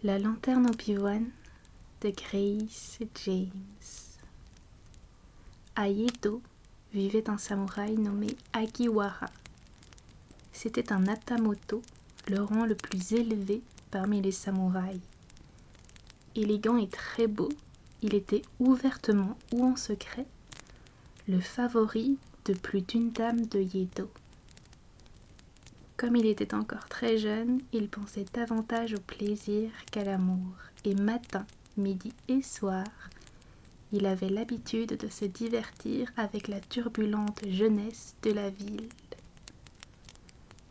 La lanterne au pivoine de Grace James. À Yedo vivait un samouraï nommé Agiwara. C'était un Hatamoto, le rang le plus élevé parmi les samouraïs. Élégant et très beau, il était ouvertement ou en secret le favori de plus d'une dame de Yedo. Comme il était encore très jeune, il pensait davantage au plaisir qu'à l'amour, et matin, midi et soir, il avait l'habitude de se divertir avec la turbulente jeunesse de la ville.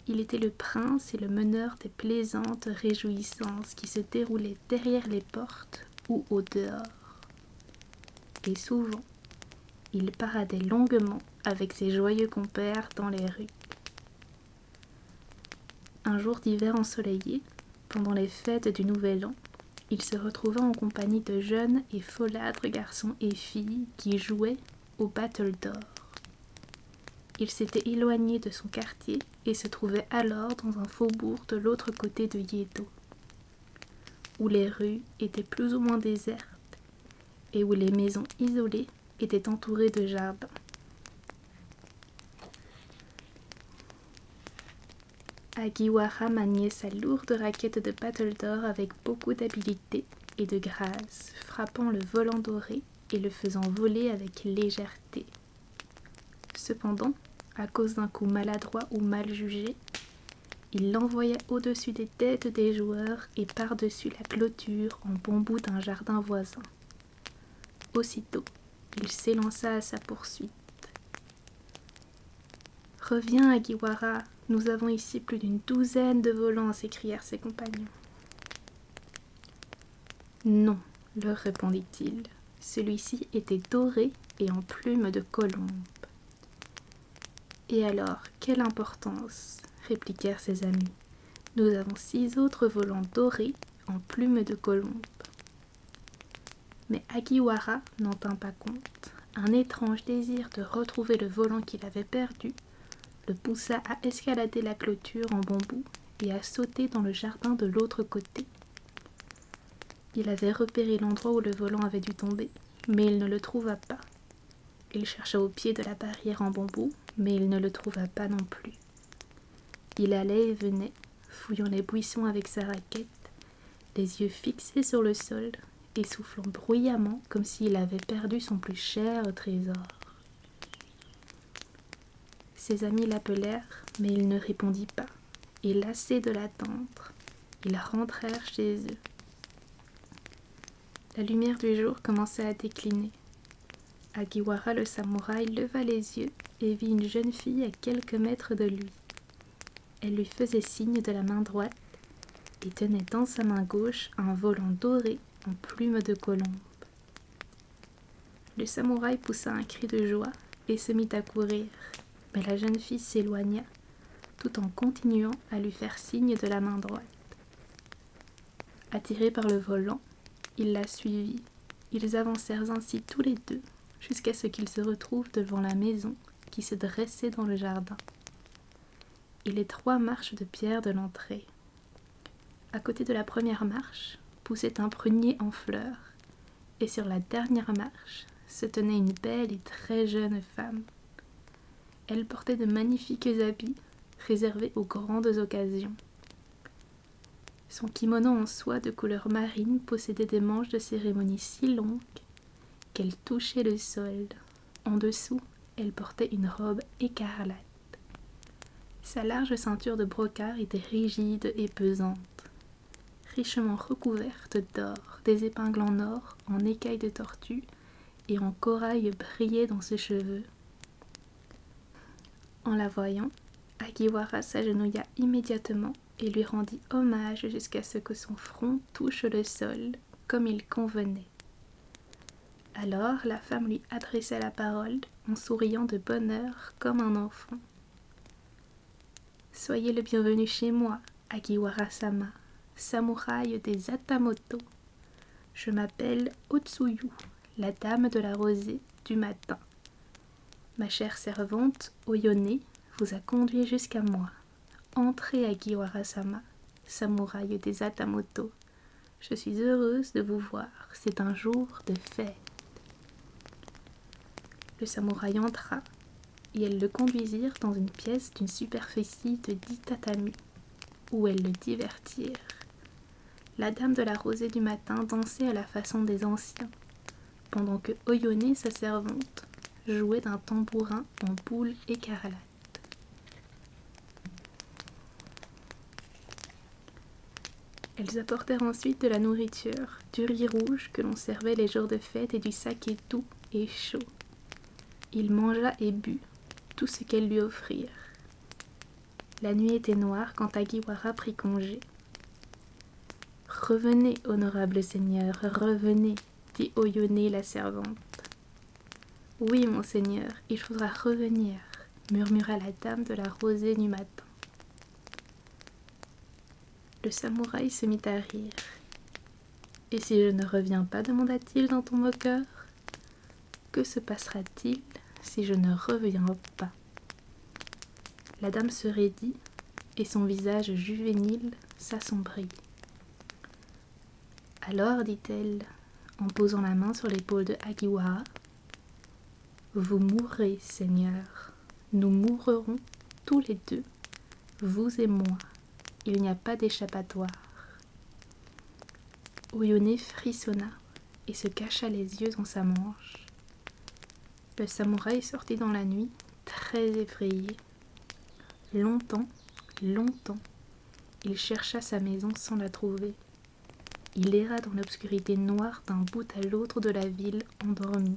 Il était le prince et le meneur des plaisantes réjouissances qui se déroulaient derrière les portes ou au dehors. Et souvent, il paradait longuement avec ses joyeux compères dans les rues. Un jour d'hiver ensoleillé, pendant les fêtes du Nouvel An, il se retrouva en compagnie de jeunes et folâtres garçons et filles qui jouaient au Battledore. Il s'était éloigné de son quartier et se trouvait alors dans un faubourg de l'autre côté de Yedo, où les rues étaient plus ou moins désertes et où les maisons isolées étaient entourées de jardins. Agiwara maniait sa lourde raquette de Battledore avec beaucoup d'habileté et de grâce, frappant le volant doré et le faisant voler avec légèreté. Cependant, à cause d'un coup maladroit ou mal jugé, il l'envoya au-dessus des têtes des joueurs et par-dessus la clôture en bambou d'un jardin voisin. Aussitôt, il s'élança à sa poursuite. « Reviens, Agiwara, nous avons ici plus d'une douzaine de volants, s'écrièrent ses compagnons. Non, leur répondit-il, celui-ci était doré et en plume de colombe. Et alors, quelle importance, répliquèrent ses amis. Nous avons 6 autres volants dorés en plume de colombe. Mais Agiwara n'en tint pas compte. Un étrange désir de retrouver le volant qu'il avait perdu le poussa à escalader la clôture en bambou et à sauter dans le jardin de l'autre côté. Il avait repéré l'endroit où le volant avait dû tomber, mais il ne le trouva pas. Il chercha au pied de la barrière en bambou, mais il ne le trouva pas non plus. Il allait et venait, fouillant les buissons avec sa raquette, les yeux fixés sur le sol et soufflant bruyamment comme s'il avait perdu son plus cher trésor. Ses amis l'appelèrent, mais il ne répondit pas, et lassés de l'attendre, ils rentrèrent chez eux. La lumière du jour commençait à décliner. Agiwara le samouraï leva les yeux et vit une jeune fille à quelques mètres de lui. Elle lui faisait signe de la main droite et tenait dans sa main gauche un volant doré en plume de colombe. Le samouraï poussa un cri de joie et se mit à courir, mais la jeune fille s'éloigna tout en continuant à lui faire signe de la main droite. Attiré par le volant, il la suivit. Ils avancèrent ainsi tous les deux jusqu'à ce qu'ils se retrouvent devant la maison qui se dressait dans le jardin et les 3 marches de pierre de l'entrée. À côté de la première marche poussait un prunier en fleurs et sur la dernière marche se tenait une belle et très jeune femme. Elle portait de magnifiques habits réservés aux grandes occasions. Son kimono en soie de couleur marine possédait des manches de cérémonie si longues qu'elles touchaient le sol. En dessous, elle portait une robe écarlate. Sa large ceinture de brocart était rigide et pesante, richement recouverte d'or, des épingles en or, en écailles de tortue et en corail brillaient dans ses cheveux. En la voyant, Agiwara s'agenouilla immédiatement et lui rendit hommage jusqu'à ce que son front touche le sol, comme il convenait. Alors la femme lui adressa la parole en souriant de bonheur comme un enfant. « Soyez le bienvenu chez moi, Agiwara-sama, samouraï des Hatamoto. Je m'appelle Otsuyu, la dame de la rosée du matin. Ma chère servante, Oyone, vous a conduit jusqu'à moi. Entrez, Agiwara-sama, samouraï des Hatamoto. Je suis heureuse de vous voir, c'est un jour de fête. » Le samouraï entra, et elles le conduisirent dans une pièce d'une superficie de 10 tatamis, où elles le divertirent. La dame de la rosée du matin dansait à la façon des anciens, pendant que Oyone, sa servante, jouait d'un tambourin en boule écarlate. Elles apportèrent ensuite de la nourriture, du riz rouge que l'on servait les jours de fête et du saké doux et chaud. Il mangea et but tout ce qu'elles lui offrirent. La nuit était noire quand Agiwara prit congé. « Revenez, honorable seigneur, revenez, » dit Oyone la servante. « Oui, mon seigneur, il faudra revenir, » murmura la dame de la rosée du matin. Le samouraï se mit à rire. « Et si je ne reviens pas, demanda-t-il d'un ton moqueur. « Que se passera-t-il si je ne reviens pas ?» La dame se raidit et son visage juvénile s'assombrit. « Alors, dit-elle, en posant la main sur l'épaule de Agiwara, « vous mourrez, seigneur. Nous mourrons tous les deux, vous et moi. Il n'y a pas d'échappatoire. » Oyone frissonna et se cacha les yeux dans sa manche. Le samouraï sortit dans la nuit, très effrayé. Longtemps, il chercha sa maison sans la trouver. Il erra dans l'obscurité noire d'un bout à l'autre de la ville, endormi.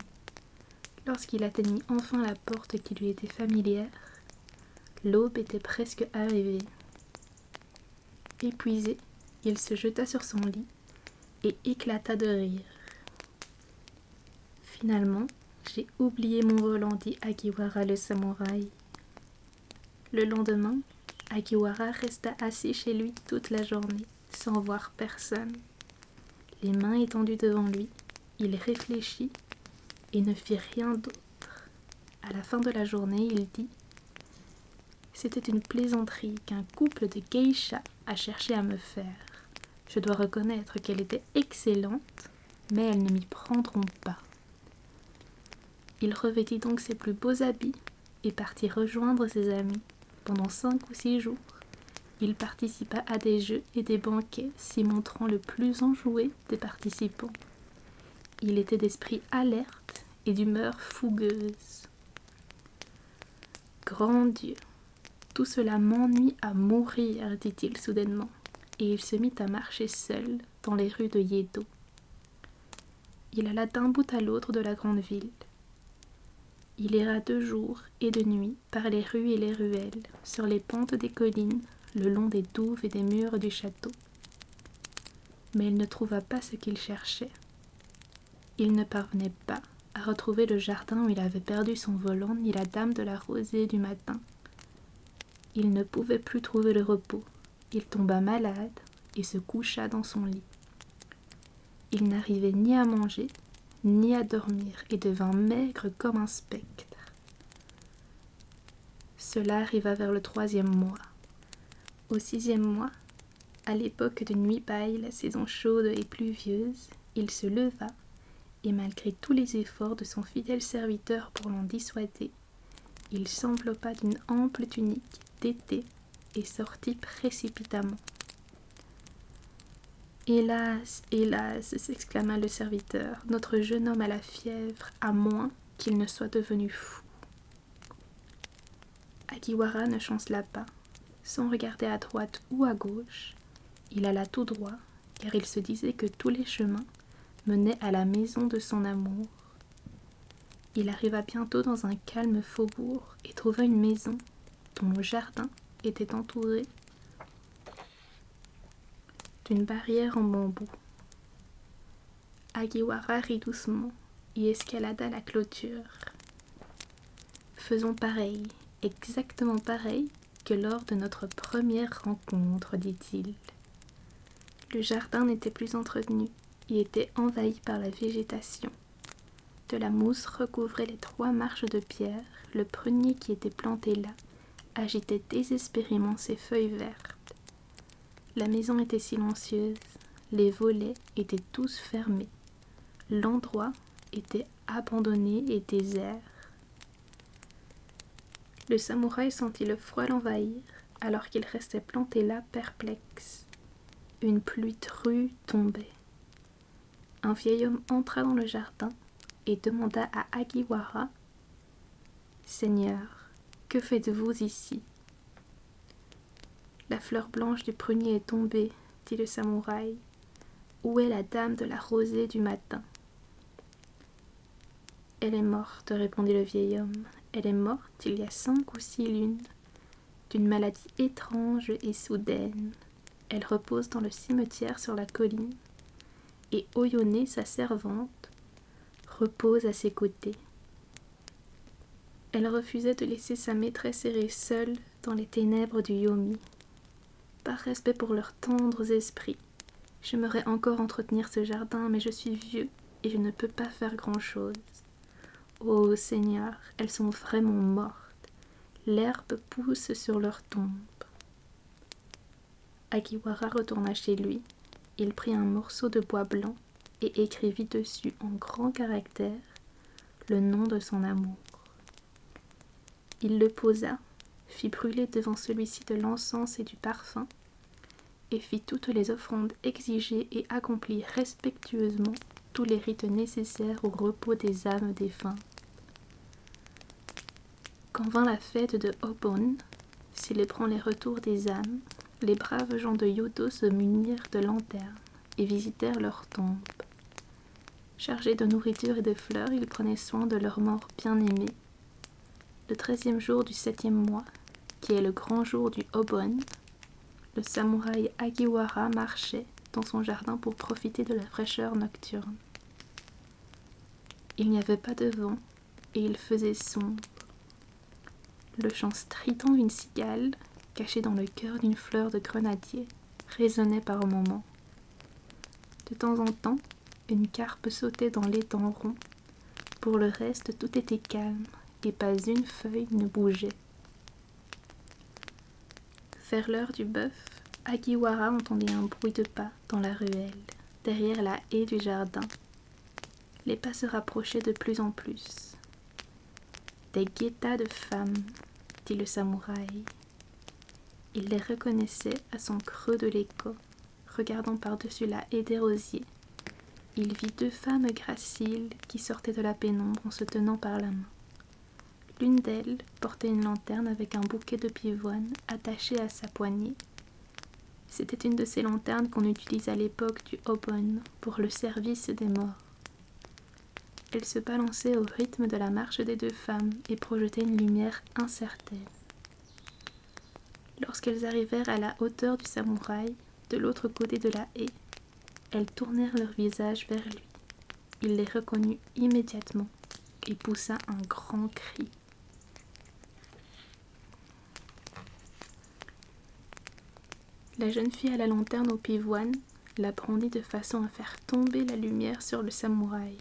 Lorsqu'il atteignit enfin la porte qui lui était familière, l'aube était presque arrivée. Épuisé, il se jeta sur son lit et éclata de rire. « Finalement, j'ai oublié mon volant, » dit Agiwara le samouraï. Le lendemain, Agiwara resta assis chez lui toute la journée, sans voir personne. Les mains étendues devant lui, il réfléchit et ne fit rien d'autre. À la fin de la journée, il dit « C'était une plaisanterie qu'un couple de geishas a cherché à me faire. Je dois reconnaître qu'elle était excellente, mais elles ne m'y prendront pas. » Il revêtit donc ses plus beaux habits et partit rejoindre ses amis. Pendant 5 ou 6 jours, il participa à des jeux et des banquets, s'y montrant le plus enjoué des participants. Il était d'esprit alerte et d'humeur fougueuse. « Grand Dieu, tout cela m'ennuie à mourir, » dit-il soudainement, et il se mit à marcher seul dans les rues de Yedo. Il alla d'un bout à l'autre de la grande ville. Il erra de jour et de nuit par les rues et les ruelles, sur les pentes des collines, le long des douves et des murs du château. Mais il ne trouva pas ce qu'il cherchait. Il ne parvenait pas à retrouver le jardin où il avait perdu son volant ni la dame de la rosée du matin. Il ne pouvait plus trouver le repos. Il tomba malade et se coucha dans son lit. Il n'arrivait ni à manger, ni à dormir, et devint maigre comme un spectre. Cela arriva vers le 3e mois. Au 6e mois, à l'époque de Nuit-Paille, la saison chaude et pluvieuse, il se leva, et malgré tous les efforts de son fidèle serviteur pour l'en dissuader, il s'enveloppa d'une ample tunique d'été et sortit précipitamment. « Hélas, hélas !» s'exclama le serviteur, « notre jeune homme a la fièvre, à moins qu'il ne soit devenu fou. » Agiwara ne chancela pas. Sans regarder à droite ou à gauche, il alla tout droit, car il se disait que tous les chemins menaient à la maison de son amour. Il arriva bientôt dans un calme faubourg et trouva une maison dont le jardin était entouré d'une barrière en bambou. Agiwara rit doucement et escalada la clôture. « Faisons pareil, exactement pareil que lors de notre première rencontre, » dit-il. Le jardin n'était plus entretenu et était envahi par la végétation. De la mousse recouvrait les 3 marches de pierre, le prunier qui était planté là agitait désespérément ses feuilles vertes. La maison était silencieuse, les volets étaient tous fermés. L'endroit était abandonné et désert. Le samouraï sentit le froid l'envahir alors qu'il restait planté là perplexe. Une pluie drue tombait. Un vieil homme entra dans le jardin et demanda à Agiwara « Seigneur, que faites-vous ici ?» « La fleur blanche du prunier est tombée, » dit le samouraï. « Où est la dame de la rosée du matin ?» « Elle est morte, » répondit le vieil homme. « Elle est morte il y a 5 ou 6 lunes, d'une maladie étrange et soudaine. Elle repose dans le cimetière sur la colline, et Oyone, sa servante, repose à ses côtés. Elle refusait de laisser sa maîtresse errer seule dans les ténèbres du Yomi. Par respect pour leurs tendres esprits, j'aimerais encore entretenir ce jardin, mais je suis vieux et je ne peux pas faire grand-chose. Ô Seigneur, elles sont vraiment mortes. L'herbe pousse sur leurs tombes. » Agiwara retourna chez lui. Il prit un morceau de bois blanc et écrivit dessus en grands caractères le nom de son amour. Il le posa, fit brûler devant celui-ci de l'encens et du parfum, et fit toutes les offrandes exigées et accomplit respectueusement tous les rites nécessaires au repos des âmes défuntes. Quand vint la fête de Obon, célébrant les retours des âmes, les braves gens de Yodo se munirent de lanternes et visitèrent leurs tombes. Chargés de nourriture et de fleurs, ils prenaient soin de leurs morts bien-aimés. Le 13e jour du 7e mois, qui est le grand jour du Obon, le samouraï Agiwara marchait dans son jardin pour profiter de la fraîcheur nocturne. Il n'y avait pas de vent et il faisait sombre. Le chant strident d'une cigale, caché dans le cœur d'une fleur de grenadier, résonnait par moments. De temps en temps, une carpe sautait dans l'étang rond. Pour le reste, tout était calme et pas une feuille ne bougeait. Vers l'heure du bœuf, Agiwara entendit un bruit de pas dans la ruelle, derrière la haie du jardin. Les pas se rapprochaient de plus en plus. « Des guettas de femmes », dit le samouraï. Il les reconnaissait à son creux de l'écho, regardant par-dessus la haie des rosiers. Il vit 2 femmes graciles qui sortaient de la pénombre en se tenant par la main. L'une d'elles portait une lanterne avec un bouquet de pivoine attaché à sa poignée. C'était une de ces lanternes qu'on utilise à l'époque du Obon pour le service des morts. Elle se balançait au rythme de la marche des 2 femmes et projetait une lumière incertaine. Lorsqu'elles arrivèrent à la hauteur du samouraï, de l'autre côté de la haie, elles tournèrent leur visage vers lui. Il les reconnut immédiatement et poussa un grand cri. La jeune fille à la lanterne au pivoine la brandit de façon à faire tomber la lumière sur le samouraï.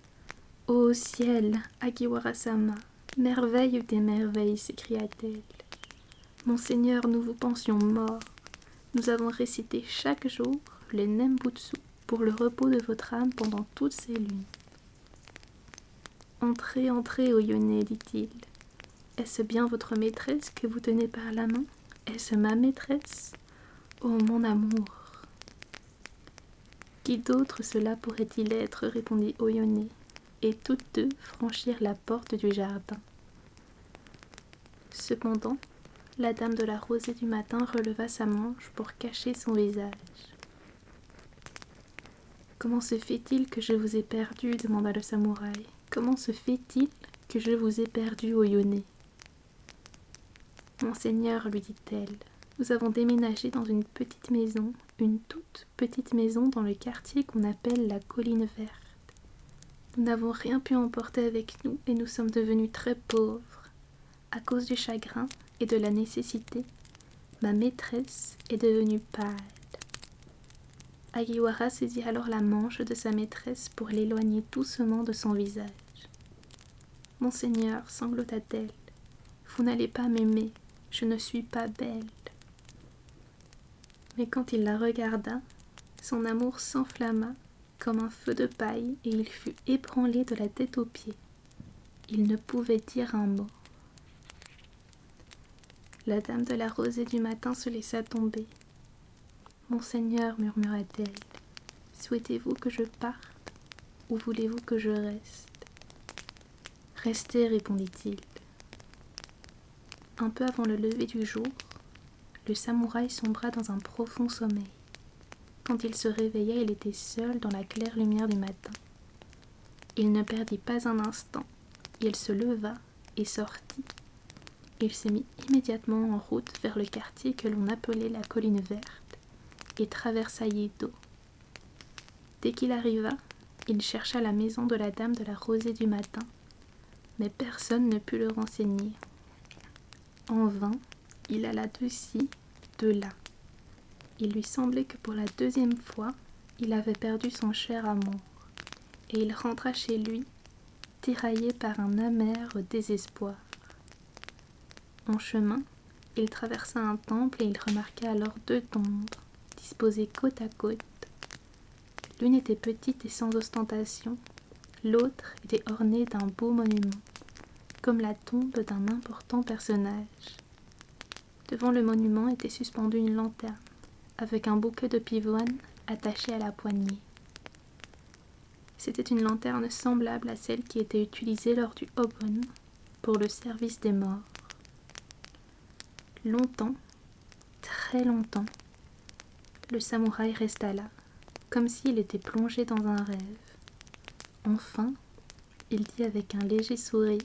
« Ô ciel, Agiwara-sama, merveille des merveilles !» s'écria-t-elle. « Monseigneur, nous vous pensions mort. Nous avons récité chaque jour les Nembutsu pour le repos de votre âme pendant toutes ces lunes. »« Entrez, entrez, Oyone, dit-il. Est-ce bien votre maîtresse que vous tenez par la main? Est-ce ma maîtresse? Oh, mon amour !»« Qui d'autre cela pourrait-il être ?» répondit Oyone, et toutes 2 franchirent la porte du jardin. Cependant, la dame de la rosée du matin releva sa manche pour cacher son visage. « Comment se fait-il que je vous ai perdu ?» demanda le samouraï. « Comment se fait-il que je vous ai perdu, Oyone ?»« Monseigneur, lui dit-elle, nous avons déménagé dans une petite maison, une toute petite maison dans le quartier qu'on appelle la Colline Verte. Nous n'avons rien pu emporter avec nous et nous sommes devenus très pauvres. À cause du chagrin et de la nécessité, ma maîtresse est devenue pâle. » Agiwara saisit alors la manche de sa maîtresse pour l'éloigner doucement de son visage. « Monseigneur, sanglota-t-elle, vous n'allez pas m'aimer, je ne suis pas belle. » Mais quand il la regarda, Son amour s'enflamma comme un feu de paille et il fut ébranlé de la tête aux pieds. Il ne pouvait dire un mot. La dame de la rosée du matin se laissa tomber. « Monseigneur, murmura-t-elle, souhaitez-vous que je parte ou voulez-vous que je reste ?»« Restez, répondit-il. » Un peu avant le lever du jour, le samouraï sombra dans un profond sommeil. Quand il se réveilla, il était seul dans la claire lumière du matin. Il ne perdit pas un instant. Il se leva et sortit. Il se mit immédiatement en route vers le quartier que l'on appelait la Colline Verte et traversa Yedo. Dès qu'il arriva, il chercha la maison de la dame de la rosée du matin, mais personne ne put le renseigner. En vain, il alla de ci, de là. Il lui semblait que pour la deuxième fois, il avait perdu son cher amour, et il rentra chez lui, tiraillé par un amer désespoir. En chemin, il traversa un temple et il remarqua alors 2 tombes, disposées côte à côte. L'une était petite et sans ostentation, l'autre était ornée d'un beau monument, comme la tombe d'un important personnage. Devant le monument était suspendue une lanterne, avec un bouquet de pivoine attaché à la poignée. C'était une lanterne semblable à celle qui était utilisée lors du Obon pour le service des morts. Longtemps, très longtemps, le samouraï resta là, comme s'il était plongé dans un rêve. Enfin, il dit avec un léger sourire :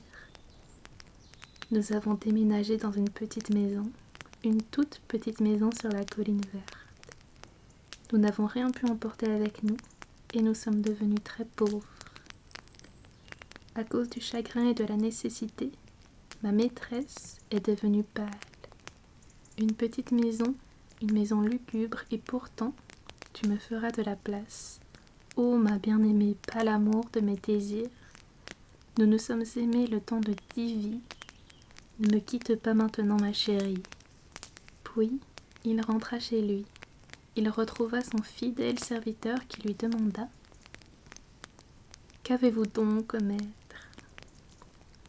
« Nous avons déménagé dans une petite maison, une toute petite maison sur la colline verte. Nous n'avons rien pu emporter avec nous et nous sommes devenus très pauvres. À cause du chagrin et de la nécessité, ma maîtresse est devenue pâle. Une petite maison, une maison lugubre et pourtant, tu me feras de la place. Ô ma bien-aimée, pas l'amour de mes désirs. Nous nous sommes aimés le temps de 10 vies. Ne me quitte pas maintenant, ma chérie. » Puis, il rentra chez lui. Il retrouva son fidèle serviteur qui lui demanda : « Qu'avez-vous donc, maître ? » ?»«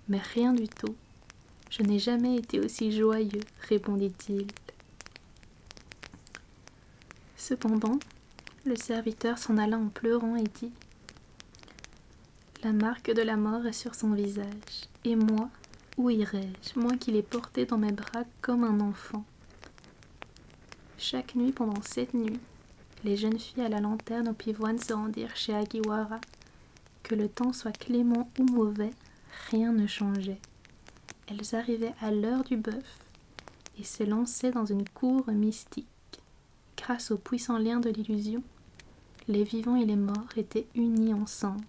Mais rien du tout. Je n'ai jamais été aussi joyeux, répondit-il. Cependant, le serviteur s'en alla en pleurant et dit : « La marque de la mort est sur son visage, et moi, où irai-je, moi qui l'ai porté dans mes bras comme un enfant ? » Chaque nuit pendant 7 nuits, les jeunes filles à la lanterne au pivoine se rendirent chez Agiwara. Que le temps soit clément ou mauvais, rien ne changeait. Elles arrivaient à l'heure du bœuf et se lançaient dans une cour mystique. Grâce au puissant lien de l'illusion, les vivants et les morts étaient unis ensemble.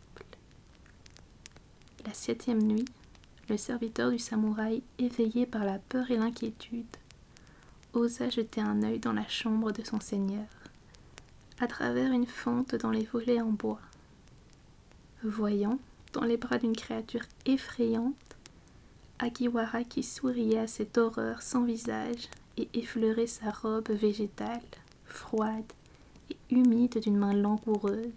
La 7e nuit, le serviteur du samouraï, éveillé par la peur et l'inquiétude, osa jeter un œil dans la chambre de son seigneur, à travers une fente dans les volets en bois. Voyant, dans les bras d'une créature effrayante, Agiwara qui souriait à cette horreur sans visage et effleurait sa robe végétale, froide et humide d'une main langoureuse.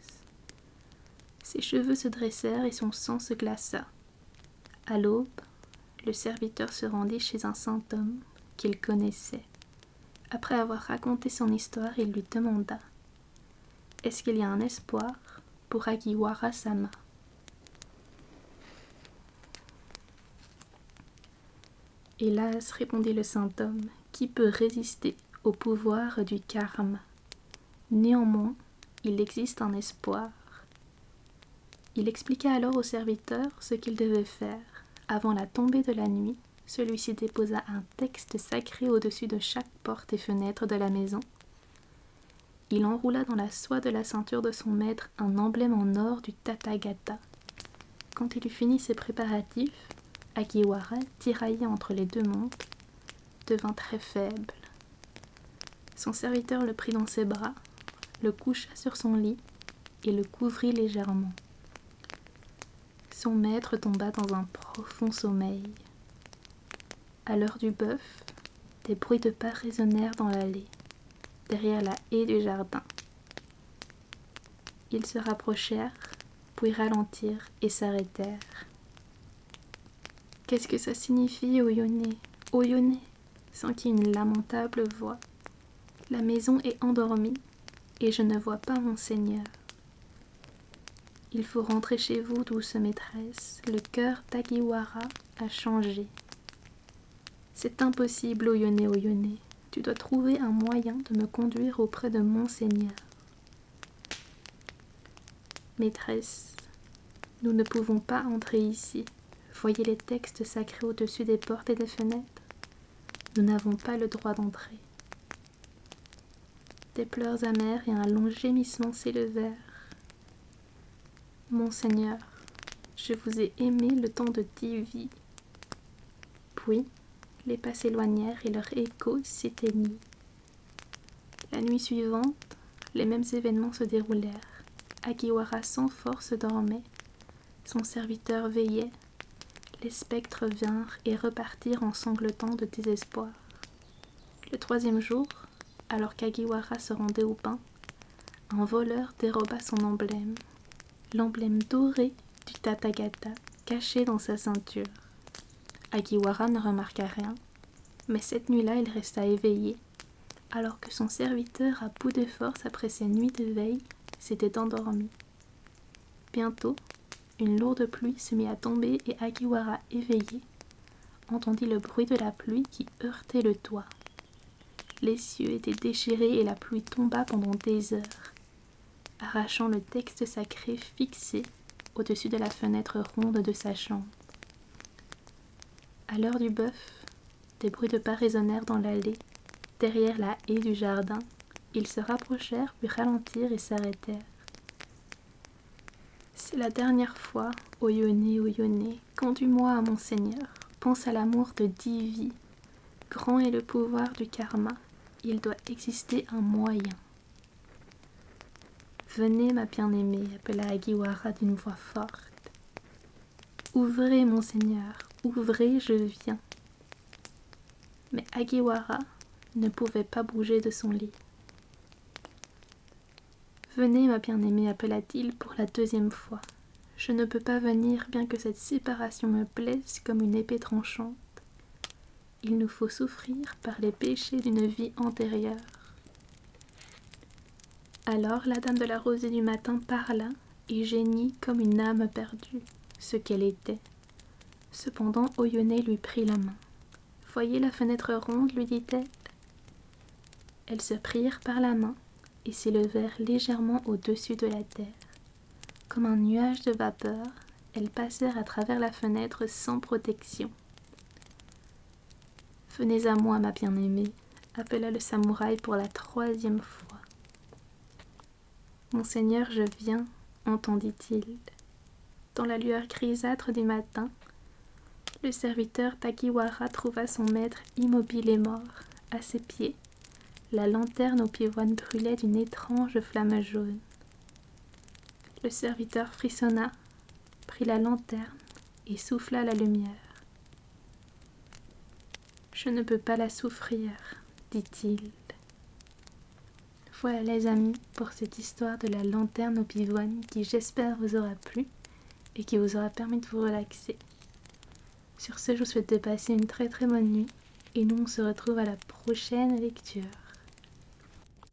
Ses cheveux se dressèrent et son sang se glaça. À l'aube, le serviteur se rendit chez un saint homme qu'il connaissait. Après avoir raconté son histoire, il lui demanda : « Est-ce qu'il y a un espoir pour Agiwara-sama ?» « Hélas, répondit le saint homme, qui peut résister au pouvoir du karma ? Néanmoins, il existe un espoir. » Il expliqua alors au serviteur ce qu'il devait faire. Avant la tombée de la nuit, celui-ci déposa un texte sacré au-dessus de chaque porte et fenêtre de la maison. Il enroula dans la soie de la ceinture de son maître un emblème en or du Tathagata. Quand il eut fini ses préparatifs, Agiwara, tiraillé entre les 2 mondes, devint très faible. Son serviteur le prit dans ses bras, le coucha sur son lit et le couvrit légèrement. Son maître tomba dans un profond sommeil. À l'heure du bœuf, des bruits de pas résonnèrent dans l'allée, derrière la haie du jardin. Ils se rapprochèrent, puis ralentirent et s'arrêtèrent. « Qu'est-ce que ça signifie, Oyone? Oyone » s'enquit une lamentable voix. « La maison est endormie, et je ne vois pas mon Seigneur. » « Il faut rentrer chez vous, douce maîtresse, le cœur d'Agiwara a changé. »« C'est impossible, Oyone, Oyone, tu dois trouver un moyen de me conduire auprès de mon Seigneur. »« Maîtresse, nous ne pouvons pas entrer ici. Voyez les textes sacrés au-dessus des portes et des fenêtres. Nous n'avons pas le droit d'entrer. » Des pleurs amers et un long gémissement s'élevèrent. « Mon Seigneur, je vous ai aimé le temps de 10 vies. » Puis, les pas s'éloignèrent et leur écho s'éteignit. La nuit suivante, les mêmes événements se déroulèrent. Agiwara sans force dormait. Son serviteur veillait. Les spectres vinrent et repartirent en sanglotant de désespoir. Le 3e jour, alors qu'Agiwara se rendait au bain, un voleur déroba son emblème, l'emblème doré du Tathagata caché dans sa ceinture. Agiwara ne remarqua rien, mais cette nuit-là il resta éveillé, alors que son serviteur, à bout de force après ses nuits de veille, s'était endormi. Bientôt, une lourde pluie se mit à tomber et Agiwara, éveillé, entendit le bruit de la pluie qui heurtait le toit. Les cieux étaient déchirés et la pluie tomba pendant des heures, arrachant le texte sacré fixé au-dessus de la fenêtre ronde de sa chambre. À l'heure du bœuf, des bruits de pas résonnèrent dans l'allée, derrière la haie du jardin. Ils se rapprochèrent, puis ralentirent et s'arrêtèrent. « C'est la dernière fois, Oyone, Oyone, conduis-moi à mon Seigneur. Pense à l'amour de 10 vies. Grand est le pouvoir du karma, il doit exister un moyen. » « Venez, ma bien-aimée, » appela Agiwara d'une voix forte. « Ouvrez, mon Seigneur, ouvrez, je viens. » Mais Agiwara ne pouvait pas bouger de son lit. « Venez, ma bien-aimée, » appela-t-il pour la 2e fois. « Je ne peux pas venir, bien que cette séparation me plaise comme une épée tranchante. Il nous faut souffrir par les péchés d'une vie antérieure. » Alors la dame de la rosée du matin parla et geignit comme une âme perdue, ce qu'elle était. Cependant Oyone lui prit la main. « Voyez la fenêtre ronde, lui dit-elle. » Elles se prirent par la main et s'élevèrent légèrement au-dessus de la terre. Comme un nuage de vapeur, elles passèrent à travers la fenêtre sans protection. « Venez à moi, ma bien-aimée, » appela le samouraï pour la 3e fois. « Mon Seigneur, je viens, » entendit-il. Dans la lueur grisâtre du matin, le serviteur d'Agiwara trouva son maître immobile et mort. À ses pieds, la lanterne au pivoine brûlait d'une étrange flamme jaune. Le serviteur frissonna, prit la lanterne et souffla la lumière. « Je ne peux pas la souffrir, » dit-il. Voilà les amis pour cette histoire de la lanterne au pivoine qui j'espère vous aura plu et qui vous aura permis de vous relaxer. Sur ce, je vous souhaite de passer une très très bonne nuit et nous on se retrouve à la prochaine lecture.